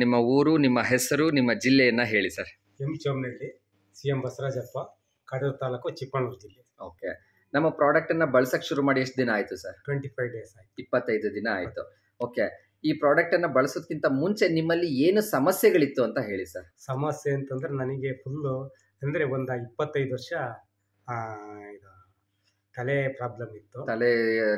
ನಿಮ್ಮ ಊರು, ನಿಮ್ಮ ಹೆಸರು, ನಿಮ್ಮ ಜಿಲ್ಲೆಯನ್ನ ಹೇಳಿ sir. M Chomanahalli, CM Basavarajappa, Kadur taluk, Chikkamagaluru ಜಿಲ್ಲೆ. ಓಕೆ. ನಮ್ಮ ಪ್ರಾಡಕ್ಟ್ ಅನ್ನ ಬಳಸಕ್ ಶುರು ಮಾಡಿ ಎಷ್ಟು ದಿನ ಆಯ್ತು ಸರ್? 25 ಡೇಸ್ ಆಯ್ತು. 25 ದಿನ ಆಯ್ತು. ಓಕೆ. ಈ ಪ್ರಾಡಕ್ಟ್ ಅನ್ನ ಬಳಸೋದಕ್ಕಿಂತ ಮುಂಚೆ ನಿಮ್ಮಲ್ಲಿ ಏನು ಸಮಸ್ಯೆಗಳಿತ್ತು ಅಂತ ಹೇಳಿ ಸರ್. ಸಮಸ್ಯೆ ಅಂತಂದ್ರೆ ನನಗೆ ಫುಲ್ಲು ಅಂದರೆ ಒಂದು 25 ವರ್ಷ ಇದು ತಲೆ ಪ್ರಾಬ್ಲಮ್ ಇತ್ತು. ತಲೆ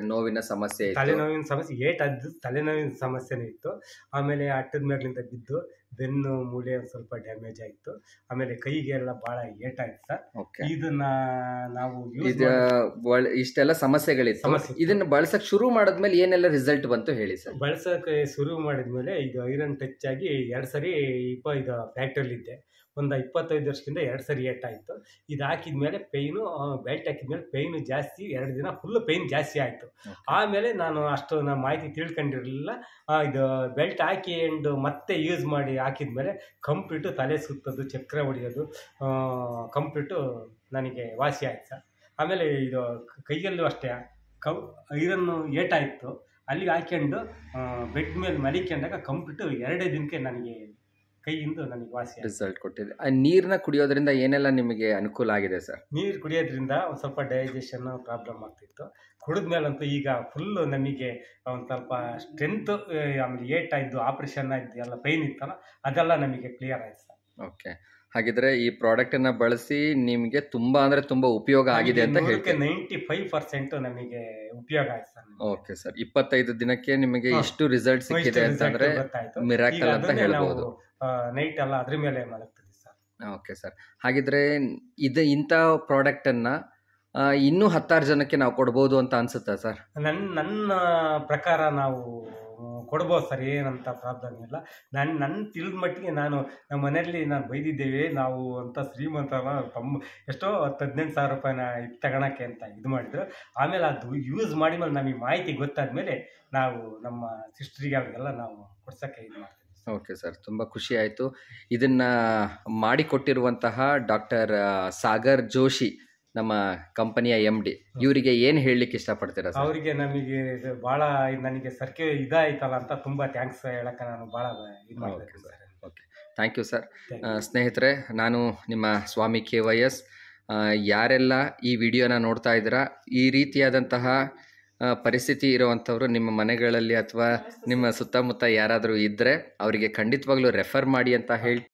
ನೋವಿನ ಸಮಸ್ಯೆ ಇತ್ತು. ತಲೆನೋವಿನ ಸಮಸ್ಯೆ ಏಟಾದ್ದು ತಲೆನೋವಿನ ಸಮಸ್ಯೆನೇ ಇತ್ತು. ಆಮೇಲೆ ಅಟ್ಟದ ಮೇಲಿಂದ ಬಿದ್ದು ಬೆನ್ನು ಮೂಳೆ ಒಂದು ಸ್ವಲ್ಪ ಡ್ಯಾಮೇಜ್ ಆಯಿತು. ಆಮೇಲೆ ಕೈಗೆಲ್ಲ ಭಾಳ ಏಟಾಯ್ತು ಸರ್. ಇದನ್ನ ನಾವು ಇಷ್ಟೆಲ್ಲ ಸಮಸ್ಯೆಗಳಿತ್ತು. ಇದನ್ನ ಬಳಸಕ್ ಶುರು ಮಾಡಿದ್ಮೇಲೆ ಏನೆಲ್ಲ ರಿಸಲ್ಟ್ ಬಂತು ಹೇಳಿ ಸರ್. ಬಳಸಕ್ಕೆ ಶುರು ಮಾಡಿದ್ಮೇಲೆ ಇದು ಐರನ್ ಟಚ್ ಆಗಿ 2 ಸರಿ ಇದು ಫ್ಯಾಕ್ಟ್ರಿಲಿದ್ದೆ. ಒಂದು 25 ವರ್ಷದಿಂದ 2 ಸರಿ ಏಟಾಯಿತು. ಇದು ಹಾಕಿದ್ಮೇಲೆ ಪೇಯ್ನು, ಬೆಲ್ಟ್ ಹಾಕಿದ್ಮೇಲೆ ಪೇಯ್ನು ಜಾಸ್ತಿ, 2 ದಿನ ಫುಲ್ಲು ಪೇಯ್ನ್ ಜಾಸ್ತಿ ಆಯಿತು. ಆಮೇಲೆ ನಾನು ಅಷ್ಟು ಮಾಹಿತಿ ತಿಳ್ಕೊಂಡಿರಲಿಲ್ಲ. ಇದು ಬೆಲ್ಟ್ ಹಾಕಿಕೊಂಡು ಮತ್ತೆ ಯೂಸ್ ಮಾಡಿ ಹಾಕಿದ್ಮೇಲೆ ಕಂಪ್ಲೀಟು ತಲೆ ಸುತ್ತೋದು, ಚಕ್ರ ಹೊಡೆಯೋದು ಕಂಪ್ಲೀಟು ನನಗೆ ವಾಸಿ ಆಯ್ತು ಸರ್. ಆಮೇಲೆ ಇದು ಕೈಯಲ್ಲೂ ಅಷ್ಟೇ ಐರನ್ನು ಏಟಾಯಿತು. ಅಲ್ಲಿಗೆ ಹಾಕ್ಕೊಂಡು ಬೆಡ್ ಮೇಲೆ ಮಲಿಕೊಂಡಾಗ ಕಂಪ್ಲೀಟು 2 ದಿನಕ್ಕೆ ನನಗೆ ಕೈಯಿಂದ ನನಗೆ ವಾಸಿ ರಿಸಲ್ಟ್ ಕೊಟ್ಟಿದೆ. ನೀರನ್ನ ಕುಡಿಯೋದ್ರಿಂದ ಏನೆಲ್ಲ ನಿಮಗೆ ಅನುಕೂಲ ಆಗಿದೆ ಸರ್? ನೀರು ಕುಡಿಯೋದ್ರಿಂದ ಒಂದು ಸ್ವಲ್ಪ ಡೈಜೆಷನ್ ಪ್ರಾಬ್ಲಮ್ ಆಗ್ತಿತ್ತು. ಕುಡಿದ್ಮೇಲಂತೂ ಈಗ ಫುಲ್ಲು ನಮಗೆ ಒಂದು ಸ್ವಲ್ಪ ಸ್ಟ್ರೆಂತ್, ಆಮೇಲೆ ಏಟಾಯಿದ್ದು, ಆಪ್ರೇಷನ್ ಆಯಿತು, ಎಲ್ಲ ಪೈನ್ ಇತ್ತಲ್ಲ ಅದೆಲ್ಲ ನಮಗೆ ಕ್ಲಿಯರ್ ಆಯ್ತು ಸರ್. ಓಕೆ. ಹಾಗಿದ್ರೆ ಈ ಪ್ರಾಡಕ್ಟ್ ಅನ್ನ ಬಳಸಿ ನಿಮಗೆ ತುಂಬಾ ಅಂದ್ರೆ ತುಂಬಾ ಉಪಯೋಗ ಆಗಿದೆ ಅಂತ ಹೇಳ್ತೀನಿ. 95% ನಮಗೆ ಉಪಯೋಗ ಆಯ್ತು ಸರ್. Okay sir. 25 ದಿನಕ್ಕೆ ನಿಮಗೆ ಇಷ್ಟು ರಿಸಲ್ಟ್ ಸಿಕ್ಕಿದೆ ಅಂತಂದ್ರೆ ಮಿರಾಕಲ್ ಅಂತ ಹೇಳ್ಬೋದು. ನೈಟ್ ಎಲ್ಲ ಅದ್ರ ಮೇಲೆ ಮಲಗ್ತದೆ ಸರ್. Okay sir. ಹಾಗಿದ್ರೆ ಇಂಥ ಪ್ರಾಡಕ್ಟ್ ಅನ್ನ ಇನ್ನೂ 10 ಜನಕ್ಕೆ ನಾವು ಕೊಡ್ಬೋದು ಅಂತ ಅನ್ಸುತ್ತಾ ಸರ್? ನನ್ನ ಪ್ರಕಾರ ನಾವು ಕೊಡ್ಬೋದು ಸರ್, ಏನಂತ ಪ್ರಾಬ್ಲಮ್ ಇಲ್ಲ. ನನ್ನ ತಿಳಿದ ಮಟ್ಟಿಗೆ ನಮ್ಮ ಮನೆಯಲ್ಲಿ ನಾನು ಬೈದಿದ್ದೇವೆ, ನಾವು ಅಂತ ಶ್ರೀಮಂತಲ್ಲ, ಎಷ್ಟೋ 18 ಸಾವಿರ ರೂಪಾಯಿನ ಇದು ತಗೊಳಕ್ಕೆ ಅಂತ ಇದು ಮಾಡಿದ್ರು. ಆಮೇಲೆ ಅದು ಯೂಸ್ ಮಾಡಿದ್ಮೇಲೆ ನಮಗೆ ಮಾಹಿತಿ ಗೊತ್ತಾದ್ಮೇಲೆ ನಾವು ನಮ್ಮ ಸಿಸ್ಟ್ರಿಗೆ ಅವ್ರಿಗೆಲ್ಲ ನಾವು ಕೊಡ್ಸೋಕ್ಕೆ ಇದು ಮಾಡ್ತೀವಿ. ಓಕೆ ಸರ್, ತುಂಬ ಖುಷಿ ಆಯಿತು. ಇದನ್ನು ಮಾಡಿಕೊಟ್ಟಿರುವಂತಹ ಡಾಕ್ಟರ್ ಸಾಗರ್ ಜೋಶಿ, ನಮ್ಮ ಕಂಪನಿಯ MD, ಇವರಿಗೆ ಏನು ಹೇಳಲಿಕ್ಕೆ ಇಷ್ಟಪಡ್ತೀರಾ ಸರ್? ಅವರಿಗೆ ನಮಗೆ ಭಾಳ ನನಗೆ ಇದಾಯ್ತಲ್ಲ ಅಂತ ತುಂಬ ಥ್ಯಾಂಕ್ಸ್ ಹೇಳಕ್ಕೆ ನಾನು ಭಾಳ ಇದು ಮಾಡ್ತೀನಿ sir. Okay, thank you sir. ಸ್ನೇಹಿತರೆ, ನಾನು ನಿಮ್ಮ ಸ್ವಾಮಿ KYS. ಯಾರೆಲ್ಲ ಈ ವಿಡಿಯೋನ ನೋಡ್ತಾ ಇದ್ದೀರಾ, ಈ ರೀತಿಯಾದಂತಹ ಪರಿಸ್ಥಿತಿ ಇರುವಂಥವ್ರು ನಿಮ್ಮ ಮನೆಗಳಲ್ಲಿ ಅಥವಾ ನಿಮ್ಮ ಸುತ್ತಮುತ್ತ ಯಾರಾದರೂ ಇದ್ದರೆ ಅವರಿಗೆ ಖಂಡಿತವಾಗ್ಲೂ ರೆಫರ್ ಮಾಡಿ ಅಂತ